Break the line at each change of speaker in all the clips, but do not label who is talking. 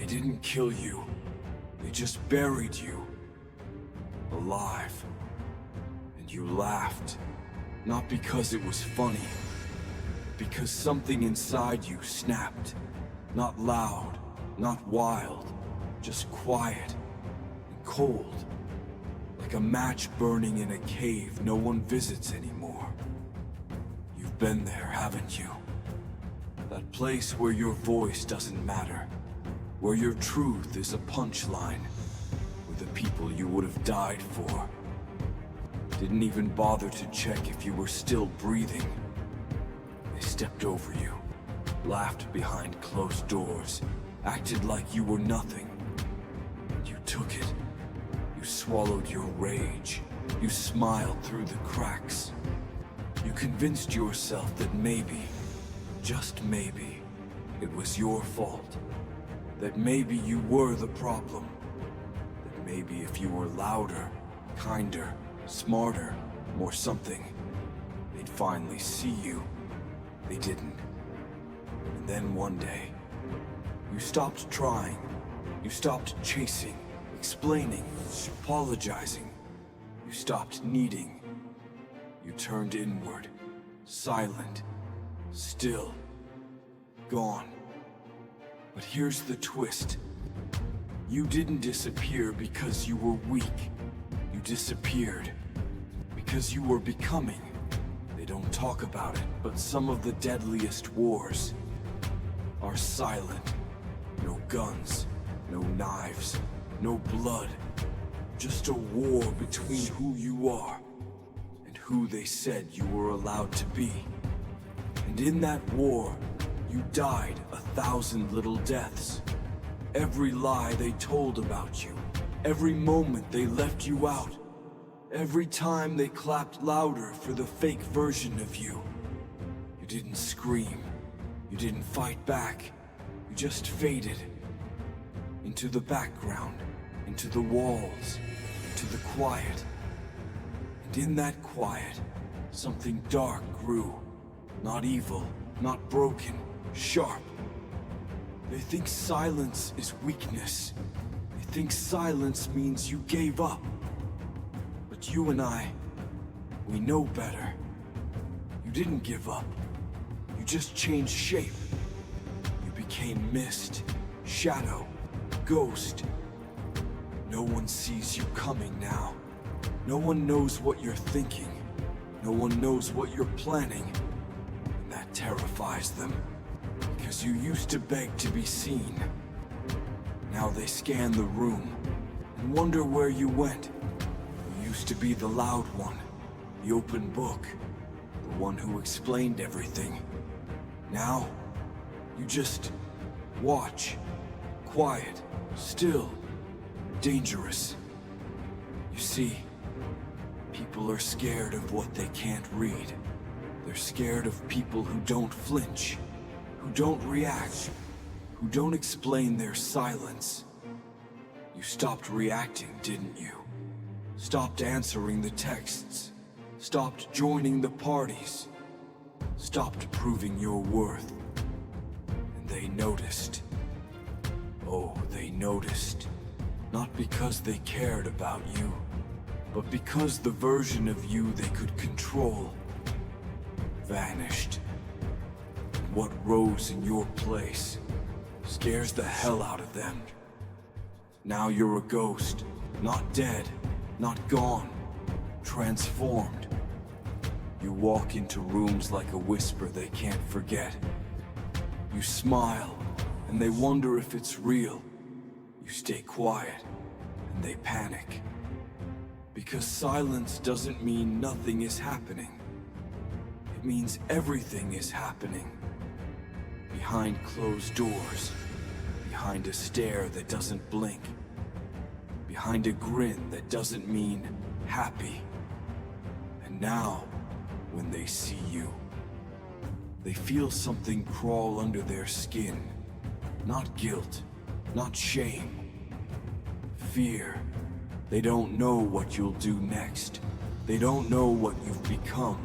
They didn't kill you. They just buried you. Alive. And you laughed. Not because it was funny. Because something inside you snapped. Not loud, not wild. Just quiet and cold. Like a match burning in a cave no one visits anymore. You've been there, haven't you? That place where your voice doesn't matter. Where your truth is a punchline. With the people you would have died for. Didn't even bother to check if you were still breathing. They stepped over you. Laughed behind closed doors. Acted like you were nothing. You took it. You swallowed your rage. You smiled through the cracks. You convinced yourself that maybe, just maybe, it was your fault. That maybe you were the problem. That maybe if you were louder, kinder, smarter, more something, they'd finally see you. They didn't. And then one day, you stopped trying. You stopped chasing, explaining, apologizing. You stopped needing. You turned inward, silent, still, gone. But here's the twist. You didn't disappear because you were weak. You disappeared because you were becoming. They don't talk about it, but some of the deadliest wars are silent. No guns, no knives, no blood. Just a war between who you are and who they said you were allowed to be. And in that war, you died 1,000 little deaths. Every lie they told about you, every moment they left you out, every time they clapped louder for the fake version of you. You didn't scream, you didn't fight back, you just faded into the background, into the walls, into the quiet. And in that quiet, something dark grew. Not evil, not broken, sharp. They think silence is weakness. They think silence means you gave up. But you and I, we know better. You didn't give up. You just changed shape. You became mist, shadow, ghost. No one sees you coming now. No one knows what you're thinking. No one knows what you're planning. And that terrifies them. Because you used to beg to be seen. Now they scan the room and wonder where you went. You used to be the loud one, the open book, the one who explained everything. Now, you just watch, quiet, still, dangerous. You see, people are scared of what they can't read. They're scared of people who don't flinch, who don't react, who don't explain their silence. You stopped reacting, didn't you? Stopped answering the texts. Stopped joining the parties. Stopped proving your worth. And they noticed. Oh, they noticed. Not because they cared about you, but because the version of you they could control vanished. And what rose in your place scares the hell out of them. Now you're a ghost, not dead, not gone, transformed. You walk into rooms like a whisper they can't forget. You smile, and they wonder if it's real. You stay quiet, and they panic. Because silence doesn't mean nothing is happening. It means everything is happening. Behind closed doors, behind a stare that doesn't blink, behind a grin that doesn't mean happy. And now, when they see you, they feel something crawl under their skin. Not guilt, not shame. Fear. They don't know what you'll do next. They don't know what you've become.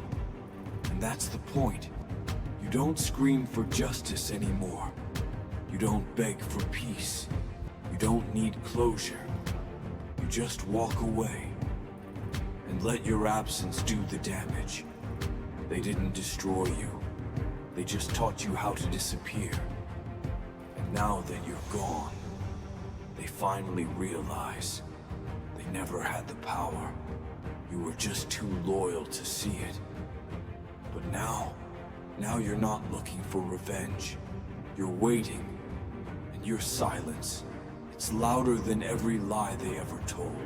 And that's the point. You don't scream for justice anymore. You don't beg for peace. You don't need closure. You just walk away and let your absence do the damage. They didn't destroy you. They just taught you how to disappear. And now that you're gone, they finally realize they never had the power. You were just too loyal to see it. But now you're not looking for revenge. You're waiting, and your silence, it's louder than every lie they ever told.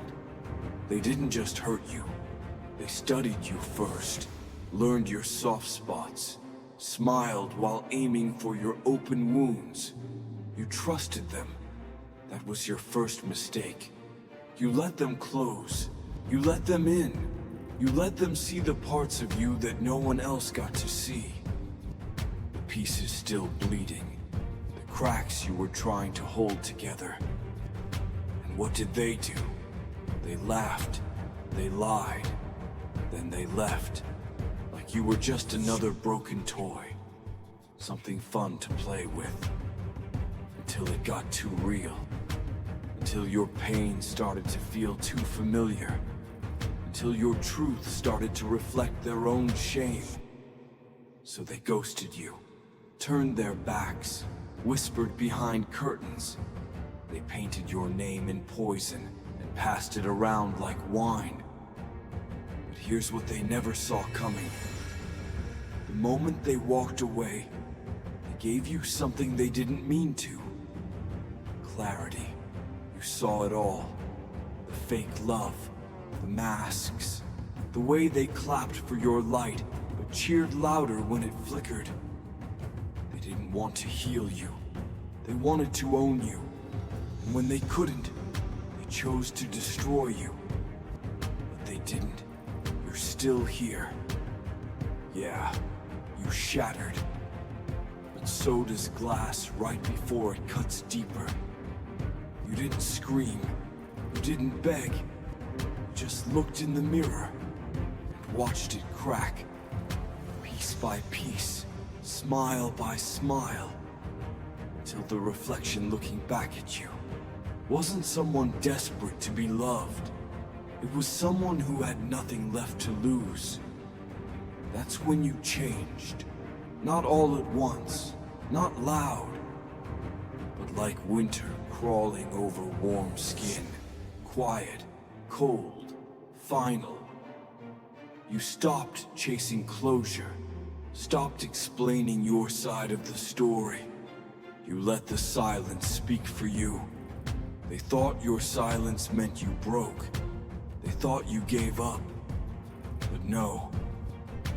They didn't just hurt you. They studied you first, learned your soft spots, smiled while aiming for your open wounds. You trusted them. That was your first mistake. You let them close. You let them in. You let them see the parts of you that no one else got to see. The pieces still bleeding. The cracks you were trying to hold together. And what did they do? They laughed. They lied. Then they left. Like you were just another broken toy. Something fun to play with. Until it got too real. Until your pain started to feel too familiar. Until your truth started to reflect their own shame. So they ghosted you, turned their backs, whispered behind curtains. They painted your name in poison and passed it around like wine. But here's what they never saw coming. The moment they walked away, they gave you something they didn't mean to. Clarity. You saw it all. The fake love. The masks, the way they clapped for your light, but cheered louder when it flickered. They didn't want to heal you. They wanted to own you. And when they couldn't, they chose to destroy you. But they didn't. You're still here. Yeah, you shattered. But so does glass right before it cuts deeper. You didn't scream. You didn't beg. Just looked in the mirror and watched it crack, piece by piece, smile by smile, until the reflection looking back at you wasn't someone desperate to be loved. It was someone who had nothing left to lose. That's when you changed. Not all at once, not loud, but like winter crawling over warm skin, quiet, cold. Final. You stopped chasing closure, stopped explaining your side of the story. You let the silence speak for you. They thought your silence meant you broke. They thought you gave up. But no,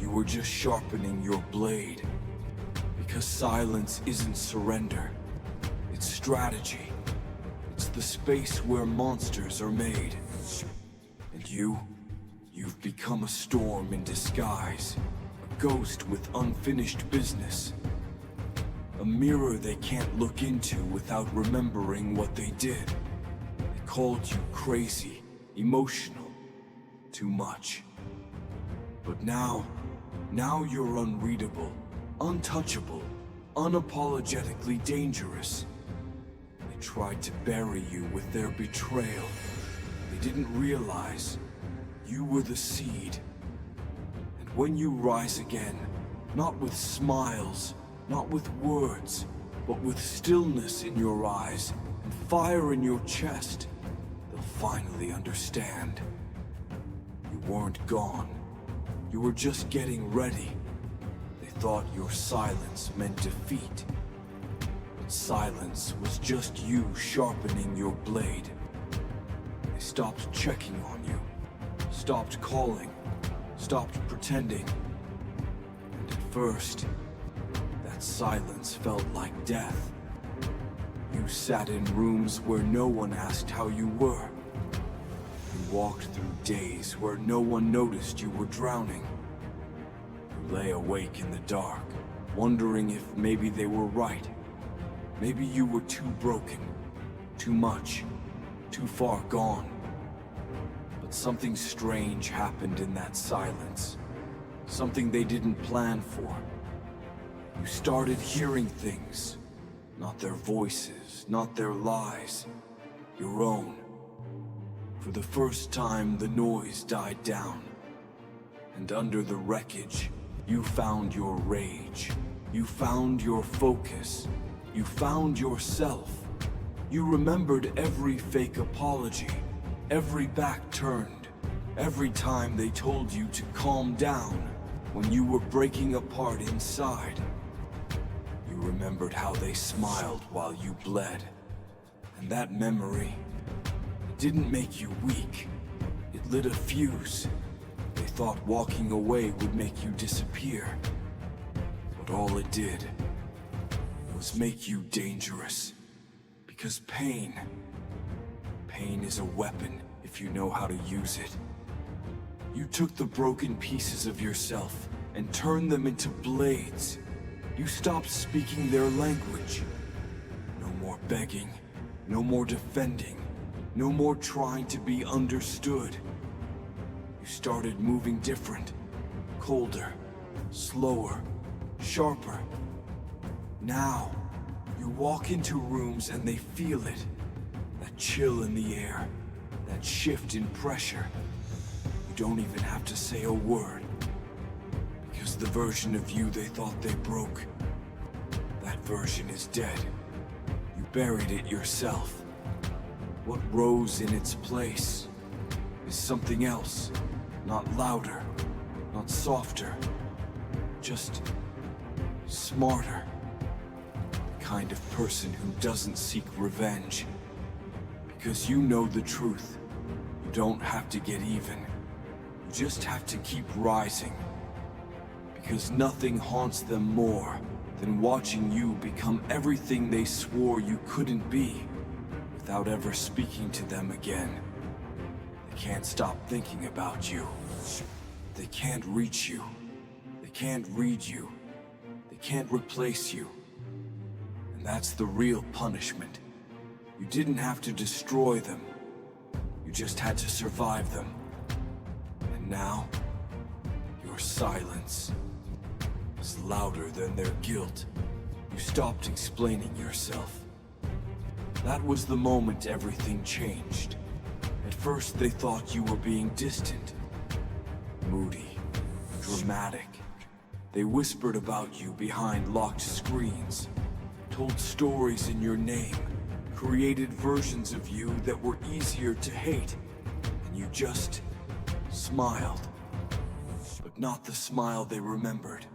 you were just sharpening your blade. Because silence isn't surrender. It's strategy. It's the space where monsters are made. And you've become a storm in disguise, a ghost with unfinished business, a mirror they can't look into without remembering what they did. They called you crazy, emotional, too much. But now you're unreadable, untouchable, unapologetically dangerous. They tried to bury you with their betrayal. They didn't realize you were the seed. And when you rise again, not with smiles, not with words, but with stillness in your eyes and fire in your chest, they'll finally understand. You weren't gone. You were just getting ready. They thought your silence meant defeat. But silence was just you sharpening your blade. They stopped checking on you, stopped calling, stopped pretending. And at first, that silence felt like death. You sat in rooms where no one asked how you were. You walked through days where no one noticed you were drowning. You lay awake in the dark, wondering if maybe they were right. Maybe you were too broken, too much, too far gone. But something strange happened in that silence. Something they didn't plan for. You started hearing things. Not their voices, not their lies. Your own. For the first time, the noise died down. And under the wreckage, you found your rage. You found your focus. You found yourself. You remembered every fake apology, every back turned, every time they told you to calm down when you were breaking apart inside. You remembered how they smiled while you bled. And that memory didn't make you weak. It lit a fuse. They thought walking away would make you disappear. But all it did was make you dangerous. Because pain is a weapon if you know how to use it. You took the broken pieces of yourself and turned them into blades. You stopped speaking their language. No more begging, no more defending, no more trying to be understood. You started moving different, colder, slower, sharper. Now, you walk into rooms and they feel it. That chill in the air, that shift in pressure. You don't even have to say a word. Because the version of you they thought they broke, that version is dead. You buried it yourself. What rose in its place is something else. Not louder, not softer, just smarter. The kind of person who doesn't seek revenge. Because you know the truth. You don't have to get even. You just have to keep rising. Because nothing haunts them more than watching you become everything they swore you couldn't be without ever speaking to them again. They can't stop thinking about you. They can't reach you. They can't read you. They can't replace you. And that's the real punishment. You didn't have to destroy them. You just had to survive them. And now, your silence is louder than their guilt. You stopped explaining yourself. That was the moment everything changed. At first they thought you were being distant, moody, dramatic. They whispered about you behind locked screens, told stories in your name, created versions of you that were easier to hate, and you just smiled. But not the smile they remembered.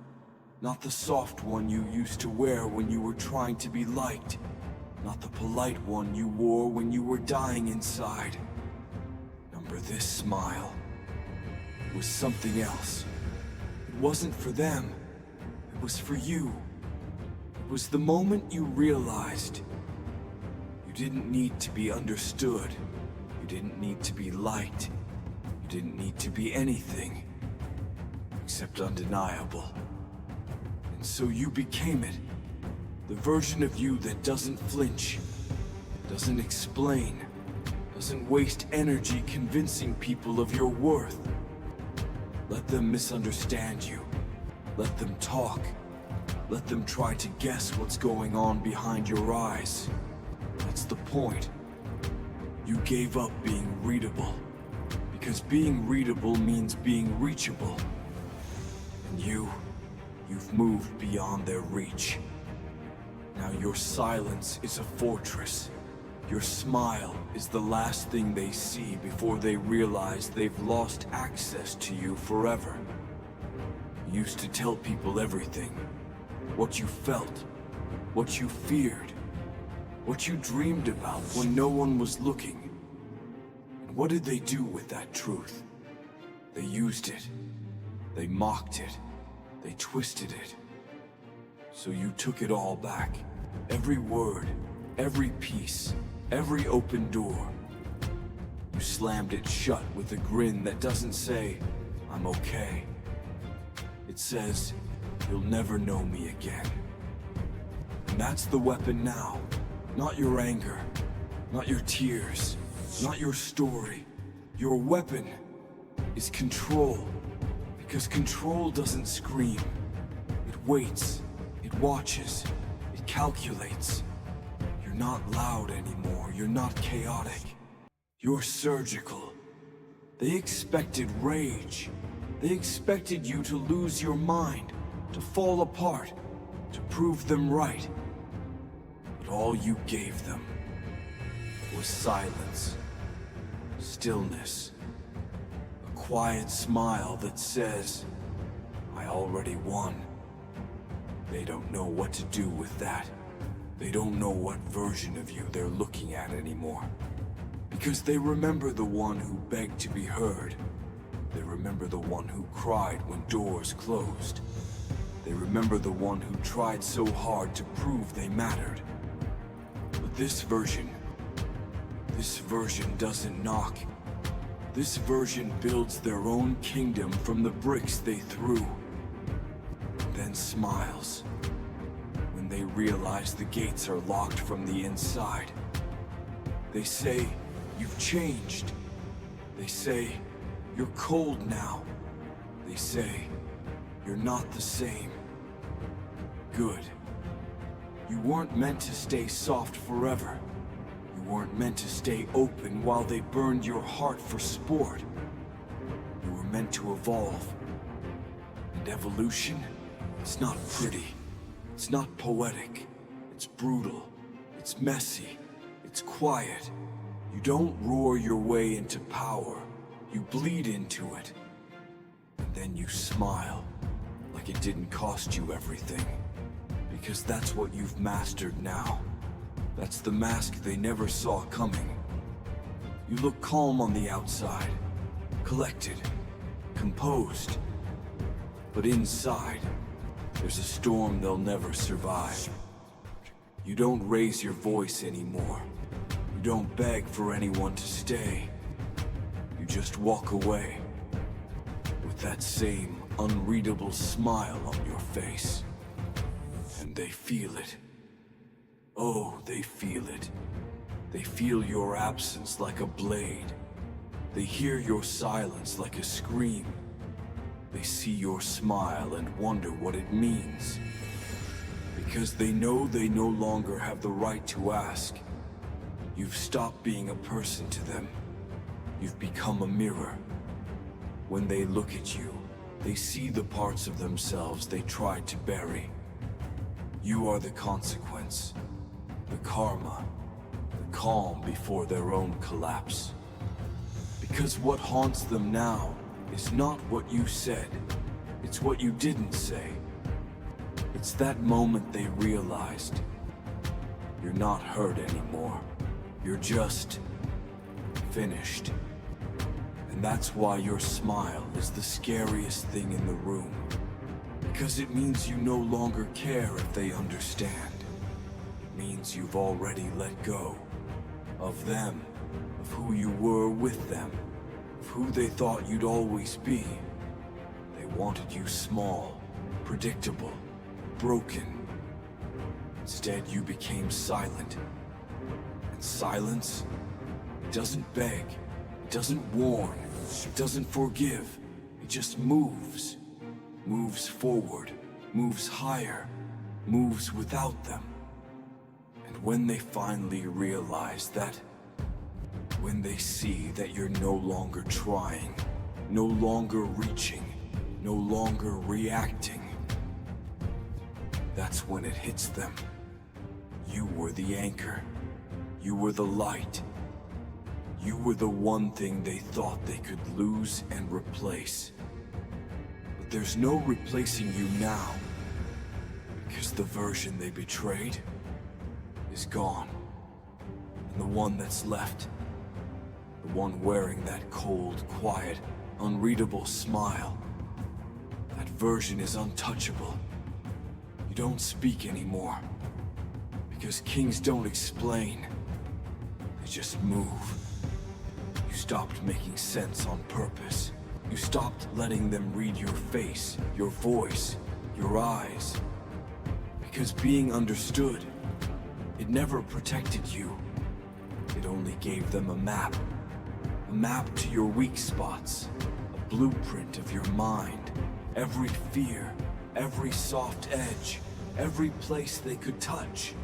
Not the soft one you used to wear when you were trying to be liked. Not the polite one you wore when you were dying inside. Remember, this smile was something else. It wasn't for them. It was for you. It was the moment you realized you didn't need to be understood. You didn't need to be liked. You didn't need to be anything except undeniable. And so you became it. The version of you that doesn't flinch, doesn't explain, doesn't waste energy convincing people of your worth. Let them misunderstand you. Let them talk. Let them try to guess what's going on behind your eyes. That's the point. You gave up being readable. Because being readable means being reachable. And you've moved beyond their reach. Now your silence is a fortress. Your smile is the last thing they see before they realize they've lost access to you forever. You used to tell people everything. What you felt, what you feared, what you dreamed about when no one was looking. And what did they do with that truth? They used it. They mocked it. They twisted it. So you took it all back. Every word, every piece, every open door. You slammed it shut with a grin that doesn't say, "I'm okay." It says, "You'll never know me again." And that's the weapon now. Not your anger, not your tears, not your story. Your weapon is control. Because control doesn't scream. It waits, it watches, it calculates. You're not loud anymore, you're not chaotic. You're surgical. They expected rage. They expected you to lose your mind, to fall apart, to prove them right. But all you gave them was silence, stillness, a quiet smile that says, I already won. They don't know what to do with that. They don't know what version of you they're looking at anymore. Because they remember the one who begged to be heard. They remember the one who cried when doors closed. They remember the one who tried so hard to prove they mattered. But this version doesn't knock. This version builds their own kingdom from the bricks they threw. And then smiles when they realize the gates are locked from the inside. They say, you've changed. They say, you're cold now. They say, you're not the same. Good. You weren't meant to stay soft forever. You weren't meant to stay open while they burned your heart for sport. You were meant to evolve. And evolution, it's not pretty. It's not poetic. It's brutal. It's messy. It's quiet. You don't roar your way into power. You bleed into it. And then you smile, like it didn't cost you everything. Because that's what you've mastered now. That's the mask they never saw coming. You look calm on the outside, collected, composed. But inside, there's a storm they'll never survive. You don't raise your voice anymore. You don't beg for anyone to stay. You just walk away with that same unreadable smile on your face. And they feel it. Oh, they feel it. They feel your absence like a blade. They hear your silence like a scream. They see your smile and wonder what it means. Because they know they no longer have the right to ask. You've stopped being a person to them. You've become a mirror. When they look at you, they see the parts of themselves they tried to bury. You are the consequence, the karma, the calm before their own collapse. Because what haunts them now is not what you said, it's what you didn't say. It's that moment they realized you're not hurt anymore. You're just finished. And that's why your smile is the scariest thing in the room. Because it means you no longer care if they understand. It means you've already let go of them, of who you were with them, of who they thought you'd always be. They wanted you small, predictable, broken. Instead, you became silent. And silence doesn't beg, it doesn't warn, it doesn't forgive. It just moves. Moves forward, moves higher, moves without them. And when they finally realize that, when they see that you're no longer trying, no longer reaching, no longer reacting, that's when it hits them. You were the anchor. You were the light. You were the one thing they thought they could lose and replace. But there's no replacing you now, because the version they betrayed is gone. And the one that's left, the one wearing that cold, quiet, unreadable smile, that version is untouchable. You don't speak anymore, because kings don't explain, they just move. You stopped making sense on purpose. You stopped letting them read your face, your voice, your eyes. Because being understood, it never protected you. It only gave them a map to your weak spots, a blueprint of your mind, every fear, every soft edge, every place they could touch.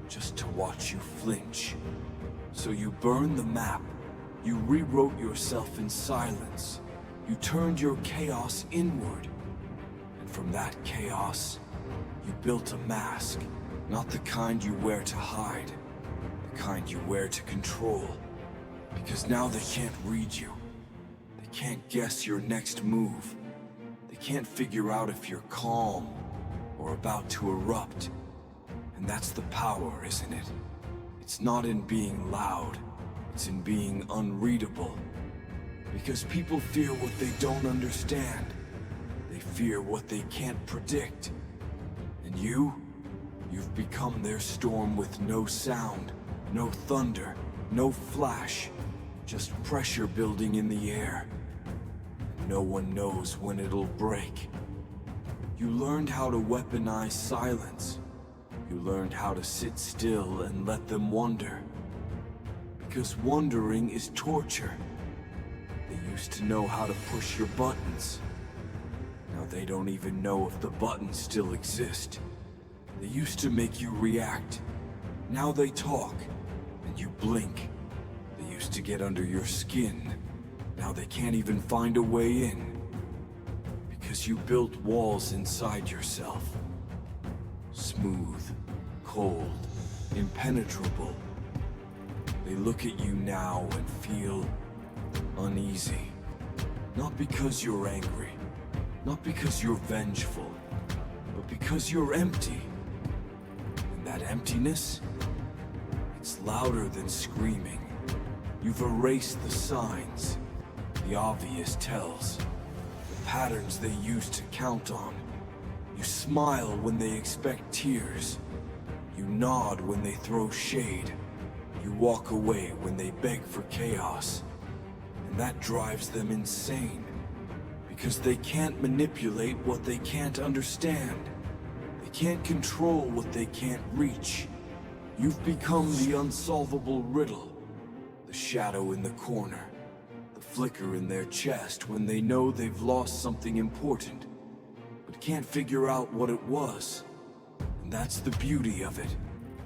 just to watch you flinch. So you burned the map, you rewrote yourself in silence, you turned your chaos inward. And from that chaos, you built a mask, not the kind you wear to hide, the kind you wear to control. Because now they can't read you. They can't guess your next move. They can't figure out if you're calm or about to erupt. And that's the power, isn't it? It's not in being loud, it's in being unreadable. Because people fear what they don't understand. They fear what they can't predict. And you've become their storm with no sound, no thunder, no flash, just pressure building in the air. And no one knows when it'll break. You learned how to weaponize silence. You learned how to sit still and let them wonder. Because wondering is torture. They used to know how to push your buttons. Now they don't even know if the buttons still exist. They used to make you react. Now they talk, and you blink. They used to get under your skin. Now they can't even find a way in. Because you built walls inside yourself. Smooth, cold, impenetrable. They look at you now and feel uneasy. Not because you're angry, not because you're vengeful, but because you're empty. And that emptiness, it's louder than screaming. You've erased the signs, the obvious tells, the patterns they used to count on. You smile when they expect tears. You nod when they throw shade. You walk away when they beg for chaos. And that drives them insane. Because they can't manipulate what they can't understand. They can't control what they can't reach. You've become the unsolvable riddle. The shadow in the corner. The flicker in their chest when they know they've lost something important, but can't figure out what it was. And that's the beauty of it.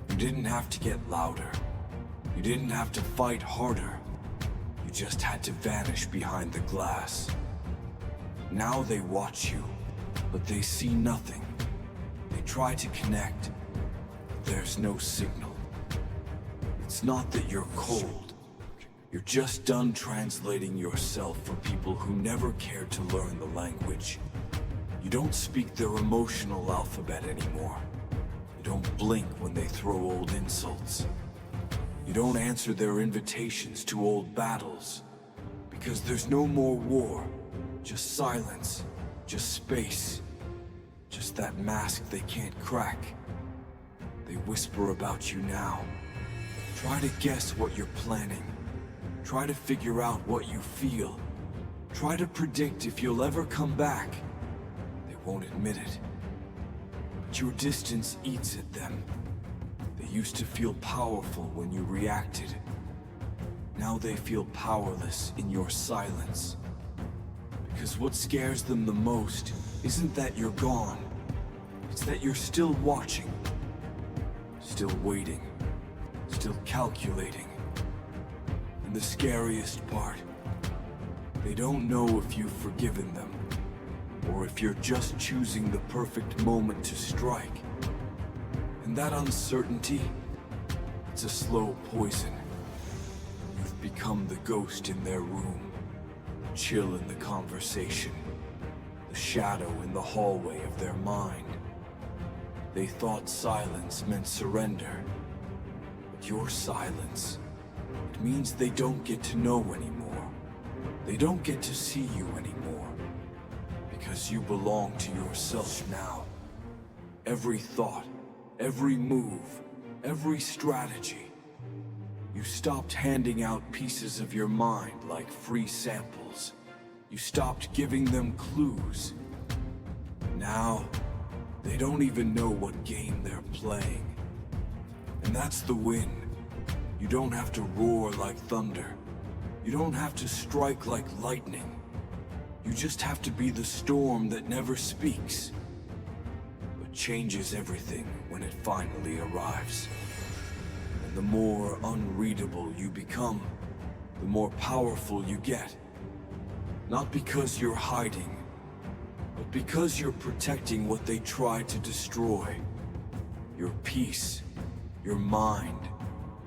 You didn't have to get louder. You didn't have to fight harder. You just had to vanish behind the glass. Now they watch you, but they see nothing. They try to connect, but there's no signal. It's not that you're cold. You're just done translating yourself for people who never cared to learn the language. You don't speak their emotional alphabet anymore. You don't blink when they throw old insults. You don't answer their invitations to old battles. Because there's no more war. Just silence. Just space. Just that mask they can't crack. They whisper about you now. Try to guess what you're planning. Try to figure out what you feel. Try to predict if you'll ever come back. They won't admit it. But your distance eats at them. They used to feel powerful when you reacted. Now they feel powerless in your silence. Because what scares them the most isn't that you're gone. It's that you're still watching. Still waiting. Still calculating. And the scariest part, they don't know if you've forgiven them, or if you're just choosing the perfect moment to strike. And that uncertainty, it's a slow poison. You've become the ghost in their room, the chill in the conversation, the shadow in the hallway of their mind. They thought silence meant surrender, but your silence, it means they don't get to know anymore. They don't get to see you anymore. Because you belong to yourself now. Every thought, every move, every strategy. You stopped handing out pieces of your mind like free samples. You stopped giving them clues. Now, they don't even know what game they're playing. And that's the win. You don't have to roar like thunder. You don't have to strike like lightning. You just have to be the storm that never speaks, but changes everything when it finally arrives. And the more unreadable you become, the more powerful you get. Not because you're hiding, but because you're protecting what they try to destroy. Your peace, your mind,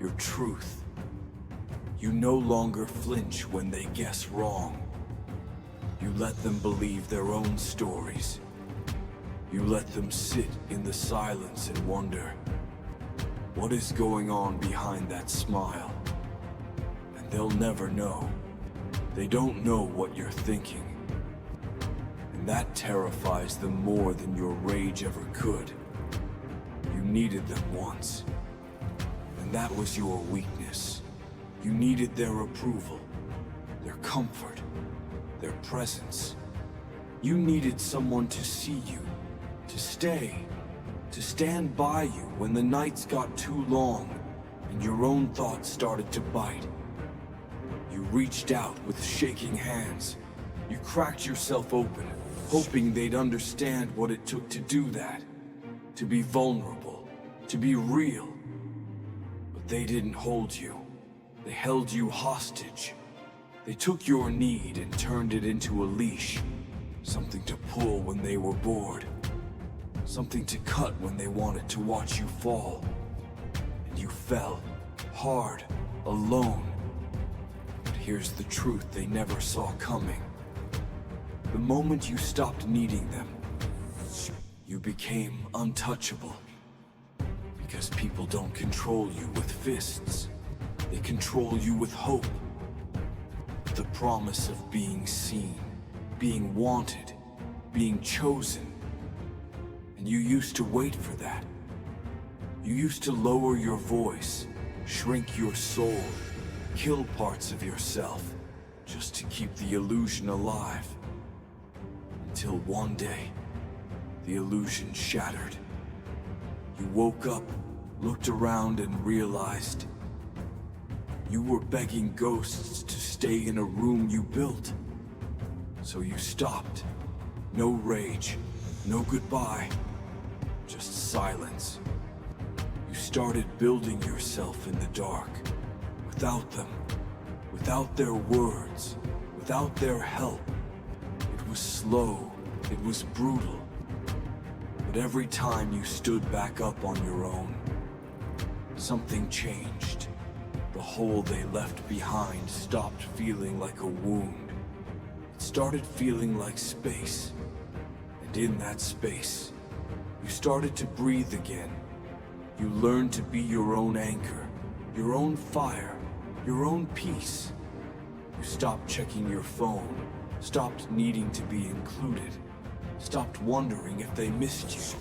your truth. You no longer flinch when they guess wrong. You let them believe their own stories. You let them sit in the silence and wonder, what is going on behind that smile? And they'll never know. They don't know what you're thinking. And that terrifies them more than your rage ever could. You needed them once. And that was your weakness. You needed their approval, their comfort, their presence. You needed someone to see you, to stay, to stand by you when the nights got too long and your own thoughts started to bite. You reached out with shaking hands. You cracked yourself open, hoping they'd understand what it took to do that. To be vulnerable, to be real. But they didn't hold you. They held you hostage. They took your need and turned it into a leash. Something to pull when they were bored. Something to cut when they wanted to watch you fall. And you fell, hard, alone. But here's the truth they never saw coming. The moment you stopped needing them, you became untouchable. Because people don't control you with fists. They control you with hope. The promise of being seen, being wanted, being chosen. And you used to wait for that. You used to lower your voice, shrink your soul, kill parts of yourself, just to keep the illusion alive. Until one day, the illusion shattered. You woke up, looked around and realized you were begging ghosts to stay in a room you built. So you stopped. No rage, no goodbye, just silence. You started building yourself in the dark, without them, without their words, without their help. It was slow, it was brutal. But every time you stood back up on your own, something changed. The hole they left behind stopped feeling like a wound. It started feeling like space. And in that space, you started to breathe again. You learned to be your own anchor, your own fire, your own peace. You stopped checking your phone, stopped needing to be included, stopped wondering if they missed you.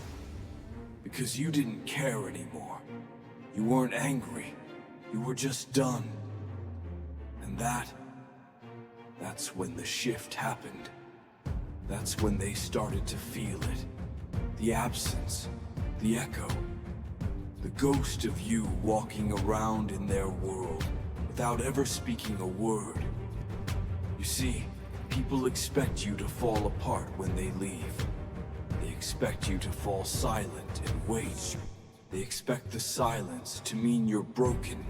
Because you didn't care anymore. You weren't angry. You were just done. And that's when the shift happened. That's when they started to feel it. The absence, the echo, the ghost of you walking around in their world without ever speaking a word. You see, people expect you to fall apart when they leave. They expect you to fall silent and wait. They expect the silence to mean you're broken.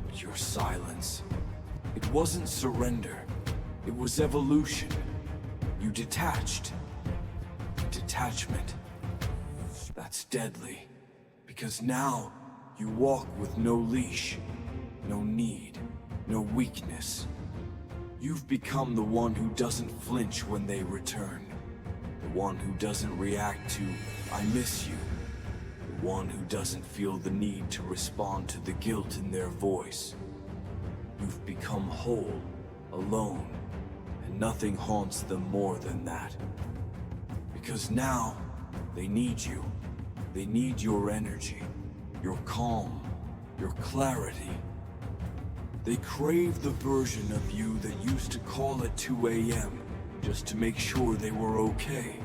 But your silence, it wasn't surrender. It was evolution. You detached. Detachment. That's deadly. Because now you walk with no leash, no need, no weakness. You've become the one who doesn't flinch when they return. The one who doesn't react to, I miss you. The one who doesn't feel the need to respond to the guilt in their voice. You've become whole, alone, and nothing haunts them more than that. Because now, they need you. They need your energy, your calm, your clarity. They crave the version of you that used to call at 2 a.m. just to make sure they were okay.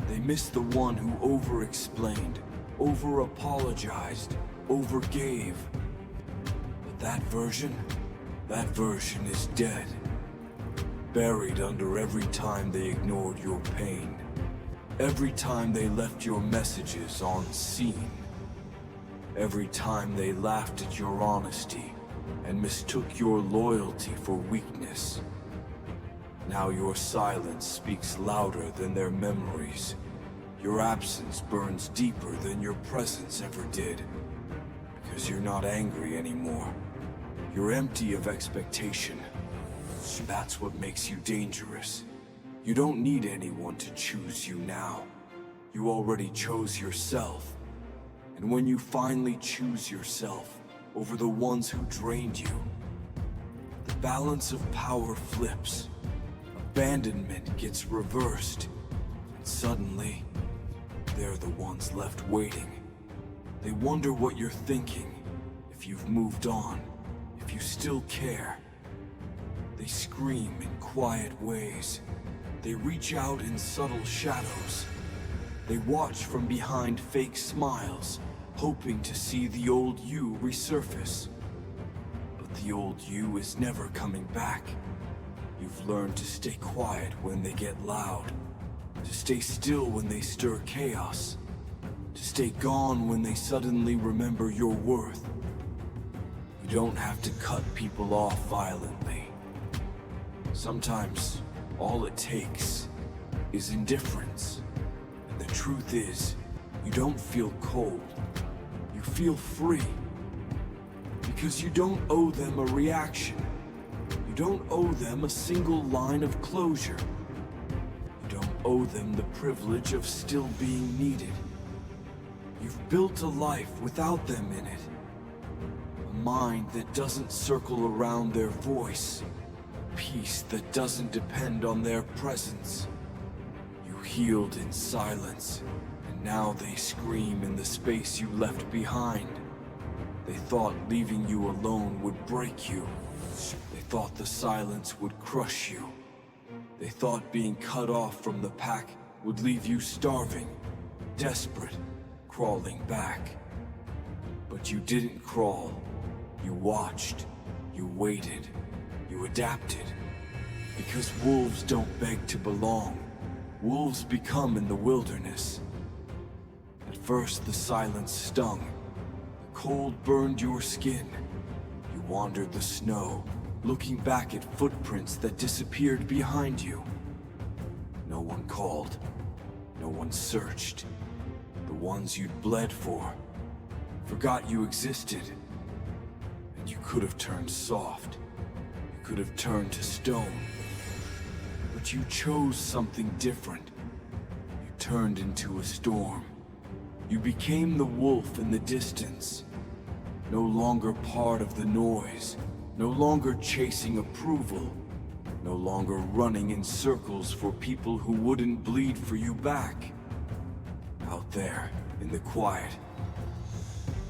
They miss the one who over-explained, over-apologized, over-gave. But that version is dead. Buried under every time they ignored your pain. Every time they left your messages unseen. Every time they laughed at your honesty and mistook your loyalty for weakness. Now your silence speaks louder than their memories. Your absence burns deeper than your presence ever did. Because you're not angry anymore. You're empty of expectation. That's what makes you dangerous. You don't need anyone to choose you now. You already chose yourself. And when you finally choose yourself over the ones who drained you, the balance of power flips. Abandonment gets reversed. And suddenly, they're the ones left waiting. They wonder what you're thinking, if you've moved on, if you still care. They scream in quiet ways. They reach out in subtle shadows. They watch from behind fake smiles, hoping to see the old you resurface. But the old you is never coming back. You've learned to stay quiet when they get loud, to stay still when they stir chaos, to stay gone when they suddenly remember your worth. You don't have to cut people off violently. Sometimes, all it takes is indifference. And the truth is, you don't feel cold. You feel free. Because you don't owe them a reaction. You don't owe them a single line of closure. You don't owe them the privilege of still being needed. You've built a life without them in it. A mind that doesn't circle around their voice. Peace that doesn't depend on their presence. You healed in silence, and now they scream in the space you left behind. They thought leaving you alone would break you. They thought the silence would crush you. They thought being cut off from the pack would leave you starving, desperate, crawling back. But you didn't crawl. You watched. You waited. You adapted. Because wolves don't beg to belong. Wolves become in the wilderness. At first, the silence stung. The cold burned your skin. You wandered the snow, looking back at footprints that disappeared behind you. No one called. No one searched. The ones you'd bled for forgot you existed. And you could have turned soft. Could have turned to stone. But you chose something different. You turned into a storm. You became the wolf in the distance. No longer part of the noise. No longer chasing approval. No longer running in circles for people who wouldn't bleed for you back. Out there, in the quiet,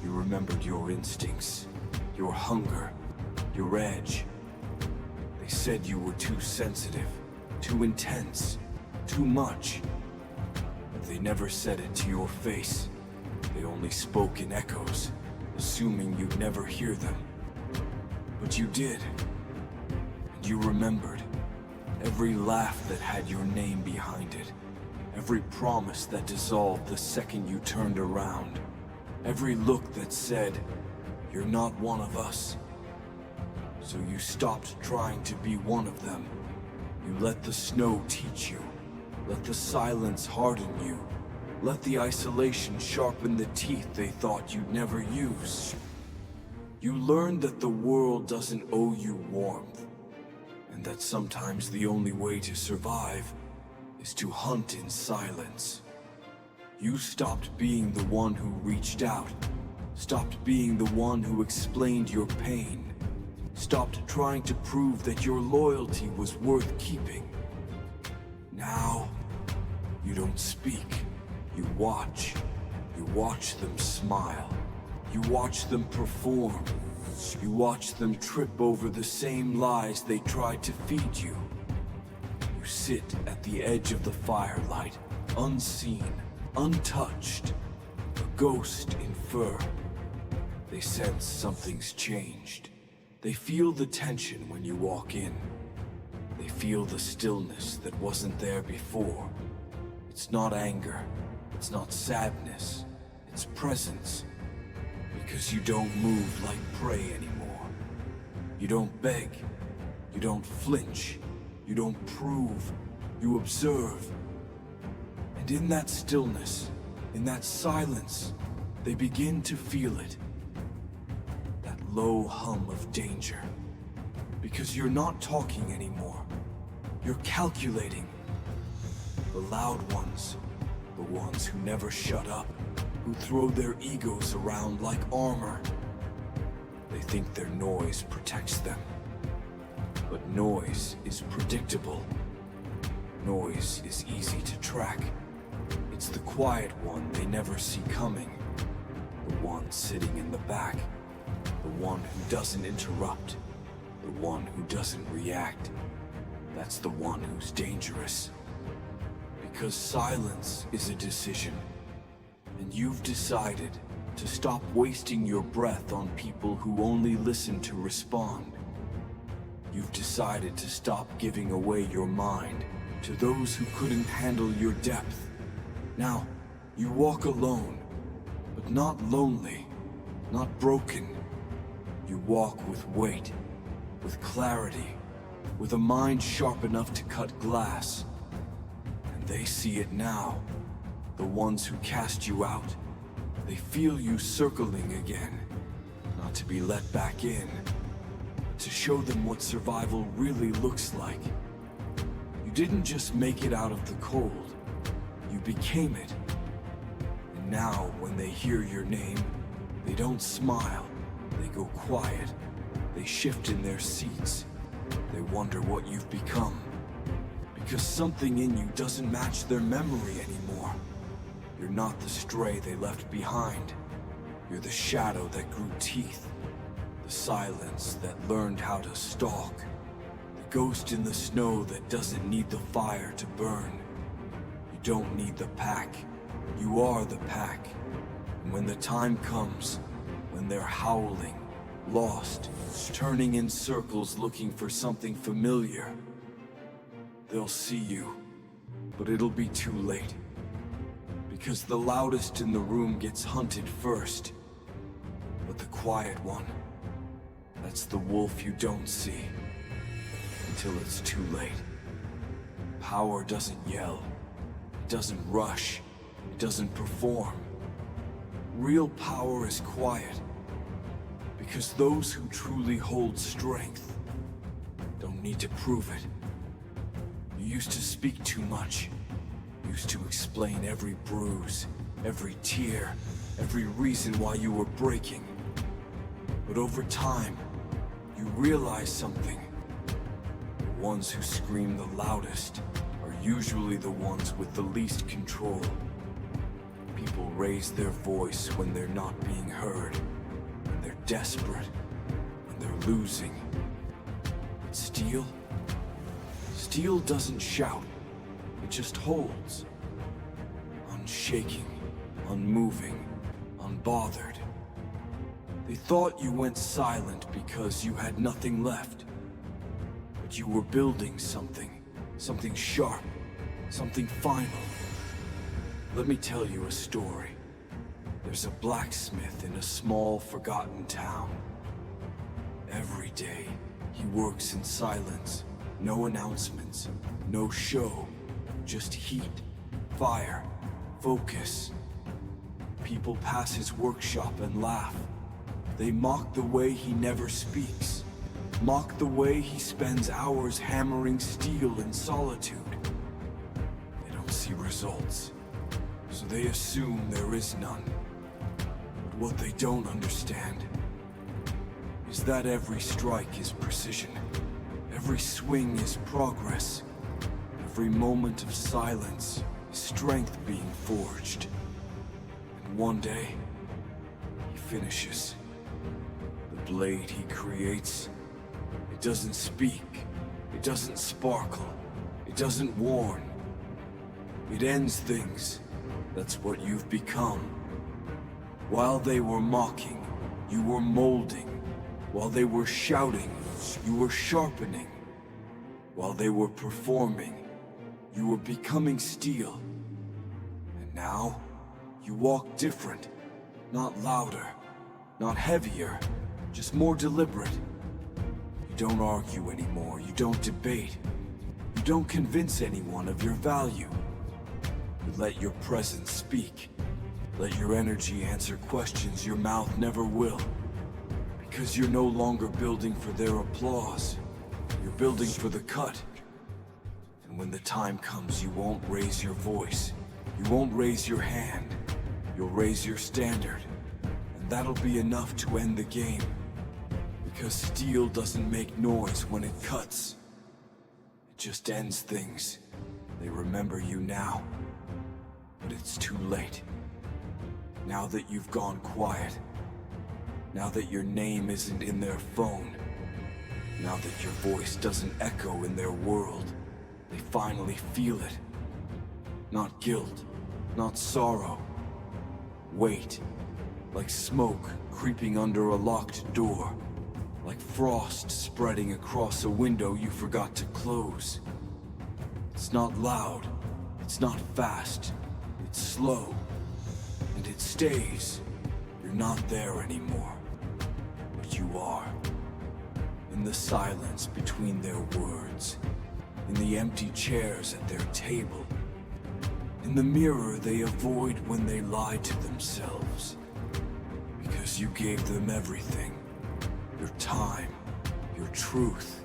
you remembered your instincts, your hunger, your edge. They said you were too sensitive, too intense, too much. But they never said it to your face. They only spoke in echoes, assuming you'd never hear them. But you did. And you remembered. Every laugh that had your name behind it. Every promise that dissolved the second you turned around. Every look that said, "You're not one of us." So you stopped trying to be one of them. You let the snow teach you. Let the silence harden you. Let the isolation sharpen the teeth they thought you'd never use. You learned that the world doesn't owe you warmth, and that sometimes the only way to survive is to hunt in silence. You stopped being the one who reached out, stopped being the one who explained your pain, stopped trying to prove that your loyalty was worth keeping. Now, you don't speak. You watch. You watch them smile. You watch them perform. You watch them trip over the same lies they tried to feed you. You sit at the edge of the firelight, unseen, untouched, a ghost in fur. They sense something's changed. They feel the tension when you walk in. They feel the stillness that wasn't there before. It's not anger. It's not sadness. It's presence. Because you don't move like prey anymore. You don't beg. You don't flinch. You don't prove. You observe. And in that stillness, in that silence, they begin to feel it. That low hum of danger. Because you're not talking anymore. You're calculating. The loud ones, the ones who never shut up, who throw their egos around like armor. They think their noise protects them. But noise is predictable. Noise is easy to track. It's the quiet one they never see coming. The one sitting in the back. The one who doesn't interrupt. The one who doesn't react. That's the one who's dangerous. Because silence is a decision. And you've decided to stop wasting your breath on people who only listen to respond. You've decided to stop giving away your mind to those who couldn't handle your depth. Now, you walk alone, but not lonely, not broken. You walk with weight, with clarity, with a mind sharp enough to cut glass. And they see it now. The ones who cast you out. They feel you circling again. Not to be let back in, but to show them what survival really looks like. You didn't just make it out of the cold. You became it. And now, when they hear your name, they don't smile. They go quiet. They shift in their seats. They wonder what you've become. Because something in you doesn't match their memory anymore. You're not the stray they left behind. You're the shadow that grew teeth. The silence that learned how to stalk. The ghost in the snow that doesn't need the fire to burn. You don't need the pack. You are the pack. And when the time comes, when they're howling, lost, turning in circles looking for something familiar, they'll see you, but it'll be too late. Because the loudest in the room gets hunted first. But the quiet one, that's the wolf you don't see. Until it's too late. Power doesn't yell. It doesn't rush. It doesn't perform. Real power is quiet. Because those who truly hold strength don't need to prove it. You used to speak too much. Used to explain every bruise, every tear, every reason why you were breaking. But over time, you realize something. The ones who scream the loudest are usually the ones with the least control. People raise their voice when they're not being heard, when they're desperate, when they're losing. But steel? Steel doesn't shout. It just holds. Unshaking, unmoving, unbothered. They thought you went silent because you had nothing left. But you were building something. Something sharp. Something final. Let me tell you a story. There's a blacksmith in a small, forgotten town. Every day, he works in silence. No announcements. No show. Just heat, fire, focus. People pass his workshop and laugh. They mock the way he never speaks. Mock the way he spends hours hammering steel in solitude. They don't see results, so they assume there is none. But what they don't understand is that every strike is precision. Every swing is progress. Every moment of silence is strength being forged. And one day, he finishes. The blade he creates, it doesn't speak, it doesn't sparkle, it doesn't warn. It ends things. That's what you've become. While they were mocking, you were molding. While they were shouting, you were sharpening. While they were performing, you were becoming steel. And now, you walk different. Not louder, Not heavier, just more deliberate. You don't argue anymore, you don't debate. You don't convince anyone of your value. You let your presence speak. Let your energy answer questions your mouth never will. Because you're no longer building for their applause. You're building for the cut. And when the time comes, you won't raise your voice. You won't raise your hand. You'll raise your standard. And that'll be enough to end the game. Because steel doesn't make noise when it cuts. It just ends things. They remember you now. But it's too late. Now that you've gone quiet. Now that your name isn't in their phone. Now that your voice doesn't echo in their world. They finally feel it. Not guilt, not sorrow. Weight, like smoke creeping under a locked door. Like frost spreading across a window you forgot to close. It's not loud, it's not fast, it's slow. And it stays. You're not there anymore. But you are. In the silence between their words. In the empty chairs at their table. In the mirror they avoid when they lie to themselves. Because you gave them everything. Your time, your truth,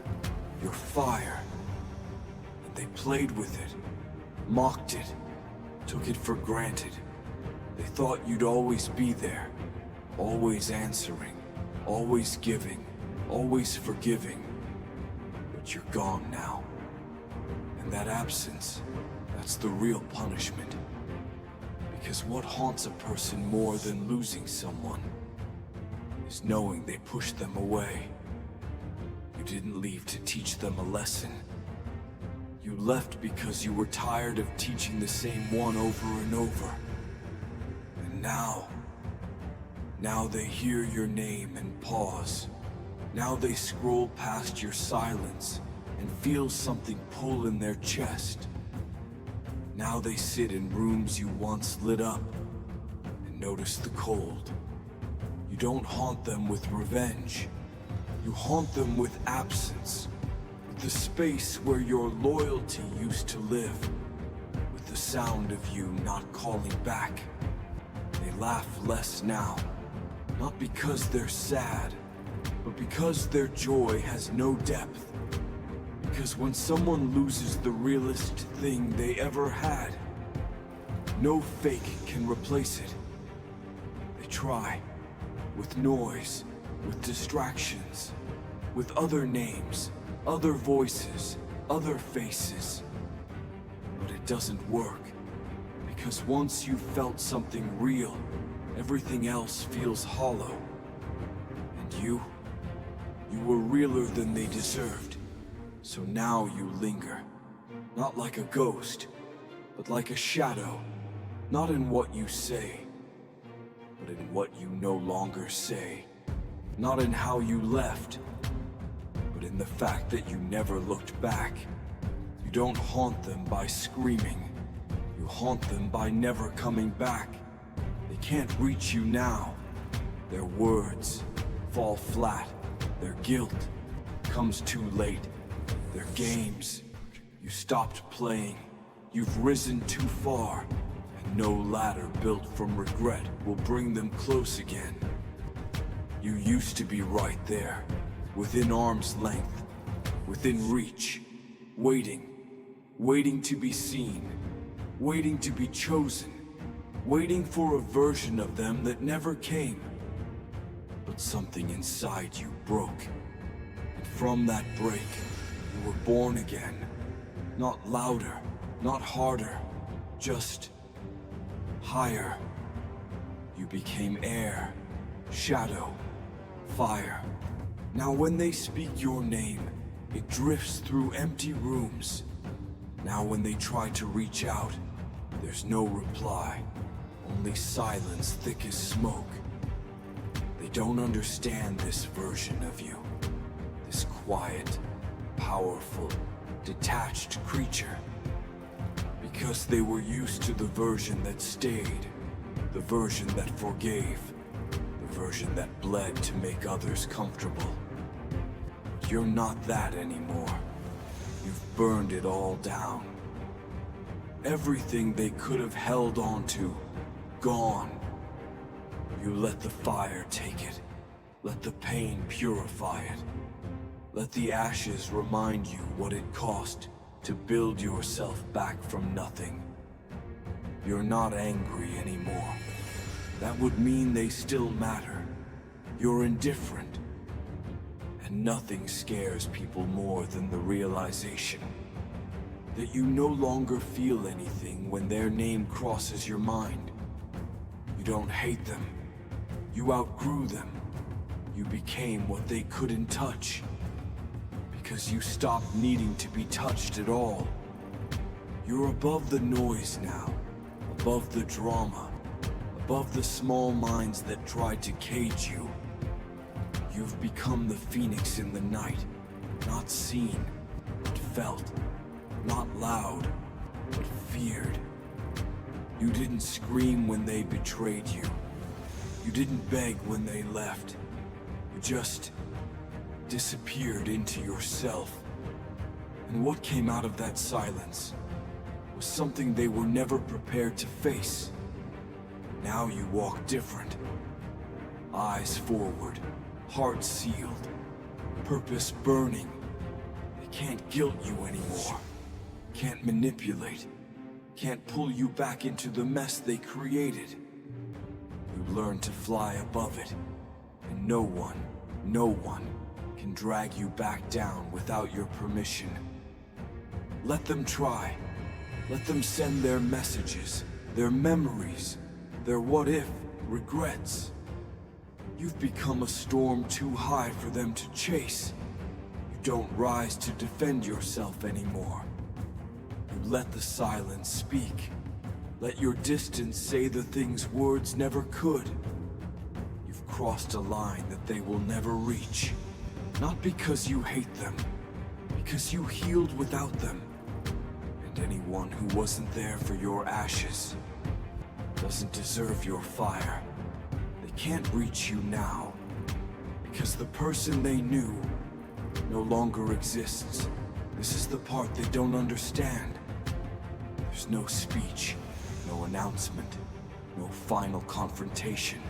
your fire. And they played with it, mocked it, took it for granted. They thought you'd always be there, always answering, always giving, always forgiving. But you're gone now. And that absence, that's the real punishment. Because what haunts a person more than losing someone is knowing they pushed them away. You didn't leave to teach them a lesson. You left because you were tired of teaching the same one over and over. And now they hear your name and pause. Now they scroll past your silence and feel something pull in their chest. Now they sit in rooms you once lit up and notice the cold. You don't haunt them with revenge. You haunt them with absence. With the space where your loyalty used to live. With the sound of you not calling back. They laugh less now. Not because they're sad, but because their joy has no depth. Because when someone loses the realest thing they ever had, no fake can replace it. They try. With noise, with distractions, with other names, other voices, other faces. But it doesn't work, because once you felt something real, everything else feels hollow. And you were realer than they deserved. So now you linger, not like a ghost, but like a shadow, not in what you say, but in what you no longer say. Not in how you left, but in the fact that you never looked back. You don't haunt them by screaming. You haunt them by never coming back. They can't reach you now. Their words fall flat. Their guilt comes too late. Their games, you stopped playing. You've risen too far. No ladder built from regret will bring them close again. You used to be right there, within arm's length, within reach, waiting to be seen, waiting to be chosen, waiting for a version of them that never came. But something inside you broke, and from that break, you were born again. Not louder, not harder, just higher. You became air, shadow, fire. Now when they speak your name, it drifts through empty rooms. Now when they try to reach out, there's no reply. Only silence thick as smoke. They don't understand this version of you. This quiet, powerful, detached creature. Because they were used to the version that stayed, the version that forgave, the version that bled to make others comfortable. But you're not that anymore. You've burned it all down. Everything they could have held on to, gone. You let the fire take it. Let the pain purify it. Let the ashes remind you what it cost to build yourself back from nothing. You're not angry anymore. That would mean they still matter. You're indifferent. And nothing scares people more than the realization that you no longer feel anything when their name crosses your mind. You don't hate them. You outgrew them. You became what they couldn't touch. Because you stopped needing to be touched at all. You're above the noise now. Above the drama. Above the small minds that tried to cage you. You've become the phoenix in the night. Not seen, but felt. Not loud, but feared. You didn't scream when they betrayed you. You didn't beg when they left. You just disappeared into yourself. And what came out of that silence was something they were never prepared to face. Now you walk different. Eyes forward, heart sealed, purpose burning. They can't guilt you anymore. Can't manipulate. Can't pull you back into the mess they created. You learn to fly above it. And no one can drag you back down without your permission. Let them try. Let them send their messages, their memories, their what-if regrets. You've become a storm too high for them to chase. You don't rise to defend yourself anymore. You let the silence speak. Let your distance say the things words never could. You've crossed a line that they will never reach. Not because you hate them, because you healed without them. And anyone who wasn't there for your ashes doesn't deserve your fire. They can't reach you now, because the person they knew no longer exists. This is the part they don't understand. There's no speech, no announcement, no final confrontation.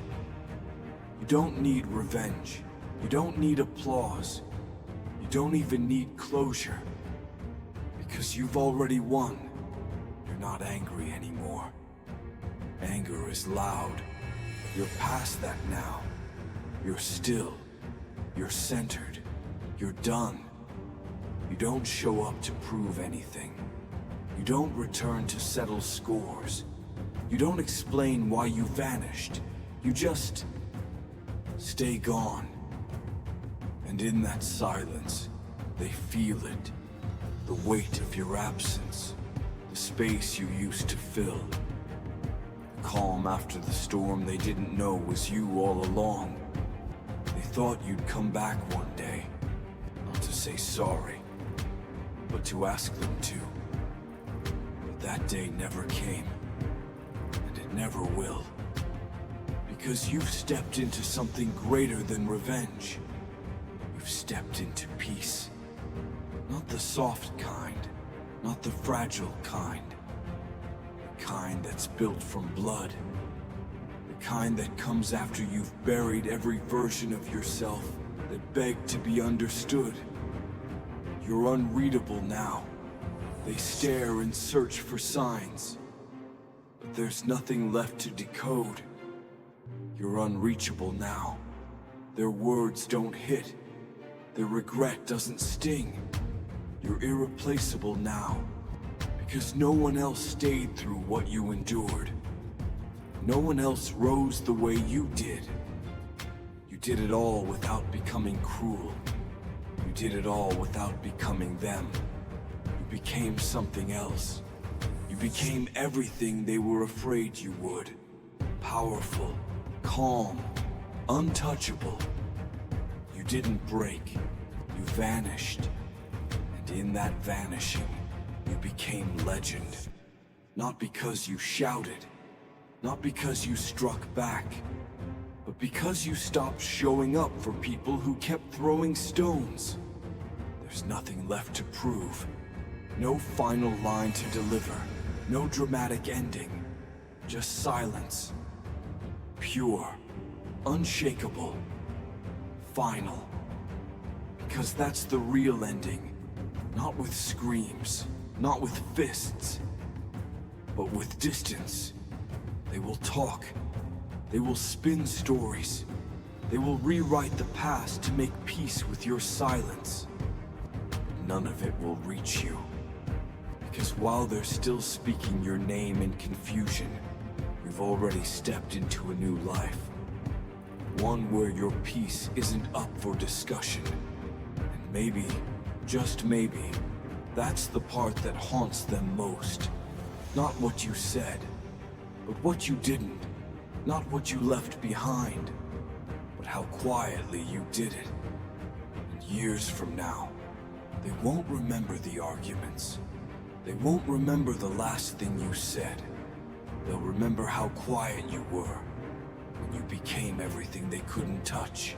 You don't need revenge. You don't need applause. You don't even need closure. Because you've already won. You're not angry anymore. Anger is loud. You're past that now. You're still. You're centered. You're done. You don't show up to prove anything. You don't return to settle scores. You don't explain why you vanished. You just stay gone. And in that silence, they feel it. The weight of your absence. The space you used to fill. The calm after the storm they didn't know was you all along. They thought you'd come back one day. Not to say sorry, but to ask them to. But that day never came. And it never will. Because you've stepped into something greater than revenge. You've stepped into peace. Not the soft kind, not the fragile kind. The kind that's built from blood. The kind that comes after you've buried every version of yourself that begged to be understood. You're unreadable now. They stare and search for signs. But there's nothing left to decode. You're unreachable now. Their words don't hit. Their regret doesn't sting. You're irreplaceable now. Because no one else stayed through what you endured. No one else rose the way you did. You did it all without becoming cruel. You did it all without becoming them. You became something else. You became everything they were afraid you would. Powerful, calm, untouchable. You didn't break. You vanished. And in that vanishing, you became legend. Not because you shouted. Not because you struck back. But but because you stopped showing up for people who kept throwing stones. There's nothing left to prove. No final line to deliver. No dramatic ending. Just silence. Pure. Unshakable. Final. Because that's the real ending. Not with screams. Not with fists. But with distance. They will talk. They will spin stories. They will rewrite the past to make peace with your silence. None of it will reach you. Because while they're still speaking your name in confusion, you've already stepped into a new life. One where your peace isn't up for discussion. And maybe, just maybe, that's the part that haunts them most. Not what you said, but what you didn't. Not what you left behind, but how quietly you did it. And years from now, they won't remember the arguments. They won't remember the last thing you said. They'll remember how quiet you were when you became everything they couldn't touch.